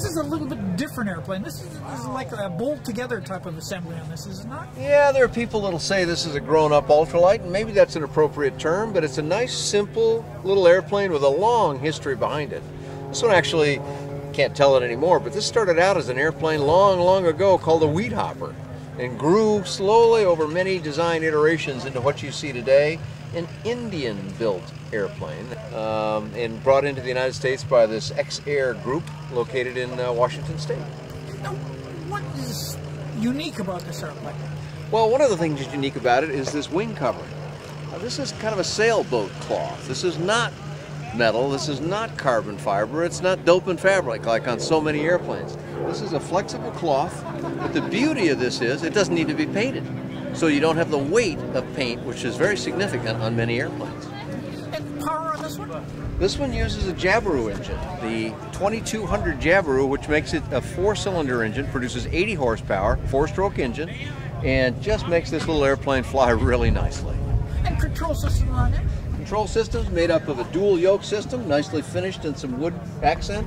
this is a little bit different airplane. This is like a bolt-together type of assembly on this, is it not? Yeah, there are people that'll say this is a grown-up ultralight, and maybe that's an appropriate term, but it's a nice, simple little airplane with a long history behind it. This one actually, can't tell it anymore, but this started out as an airplane long ago called a weed hopper, and grew slowly over many design iterations into what you see today, an Indian-built airplane, and brought into the United States by this X-Air group located in Washington State. Now, what is unique about this airplane? Well, one of the things that's unique about it is this wing covering. This is kind of a sailboat cloth. This is not metal, this is not carbon fiber, it's not dope and fabric like on so many airplanes. This is a flexible cloth, but the beauty of this is it doesn't need to be painted. So you don't have the weight of paint, which is very significant on many airplanes. And power on this one? This one uses a Jabiru engine, the 2200 Jabiru, which makes it a 4-cylinder engine, produces 80 horsepower, 4-stroke engine, and just makes this little airplane fly really nicely. And control system on it? Control system's made up of a dual yoke system, nicely finished in some wood accent.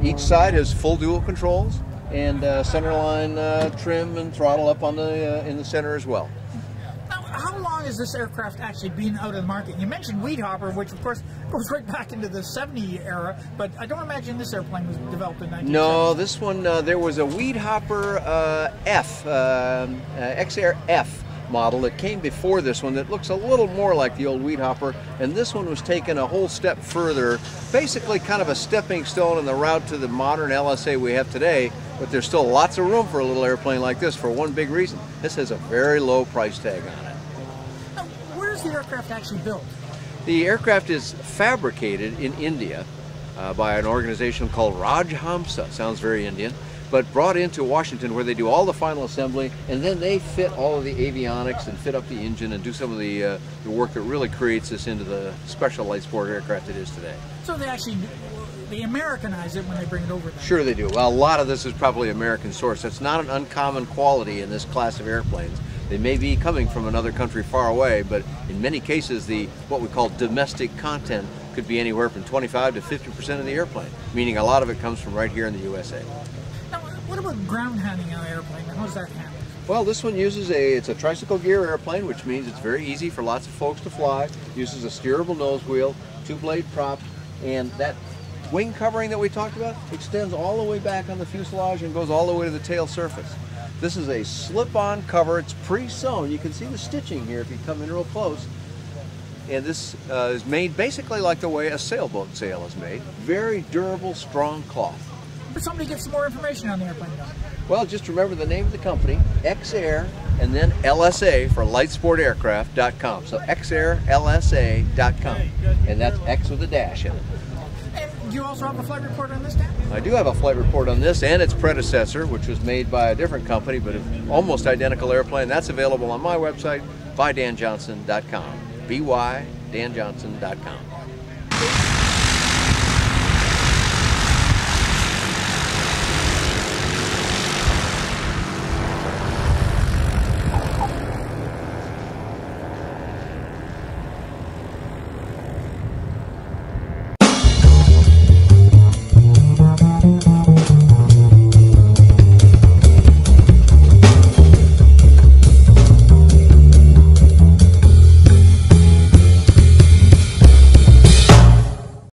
Each side has full dual controls, and centerline trim and throttle up on the in the center as well. Now, how long has this aircraft actually been out of the market? You mentioned weed hopper, which of course goes right back into the 70 era, but I don't imagine this airplane was developed in 1970. No, this one, there was a weed hopper X-Air F model that came before this one that looks a little more like the old weed hopper, and this one was taken a whole step further, basically kind of a stepping stone in the route to the modern LSA we have today. But there's still lots of room for a little airplane like this for one big reason. This has a very low price tag on it. Now, where's the aircraft actually built? The aircraft is fabricated in India by an organization called Raj Hamsa. Sounds very Indian. But brought into Washington where they do all the final assembly, and then they fit all of the avionics and fit up the engine and do some of the work that really creates this into the special light sport aircraft it is today. So they Americanize it when they bring it over then? Sure they do. Well, a lot of this is probably American source. It's not an uncommon quality in this class of airplanes. They may be coming from another country far away, but in many cases what we call domestic content could be anywhere from 25 to 50% of the airplane, meaning a lot of it comes from right here in the USA. Now, what about ground handling on an airplane? How's that handled? Well, this one uses it's a tricycle gear airplane, which means it's very easy for lots of folks to fly. Uses a steerable nose wheel, 2-blade prop, and that wing covering that we talked about extends all the way back on the fuselage and goes all the way to the tail surface. This is a slip-on cover. It's pre-sewn. You can see the stitching here if you come in real close. And this is made basically like the way a sailboat sail is made. Very durable, strong cloth. But somebody get some more information on the airplane now. Well, just remember the name of the company, X-Air, and then LSA for lightsportaircraft.com. So xairlsa.com, and that's X with a dash in it. And do you also have a flight report on this, Dan? I do have a flight report on this and its predecessor, which was made by a different company, but an almost identical airplane. That's available on my website, bydanjohnson.com, bydanjohnson.com.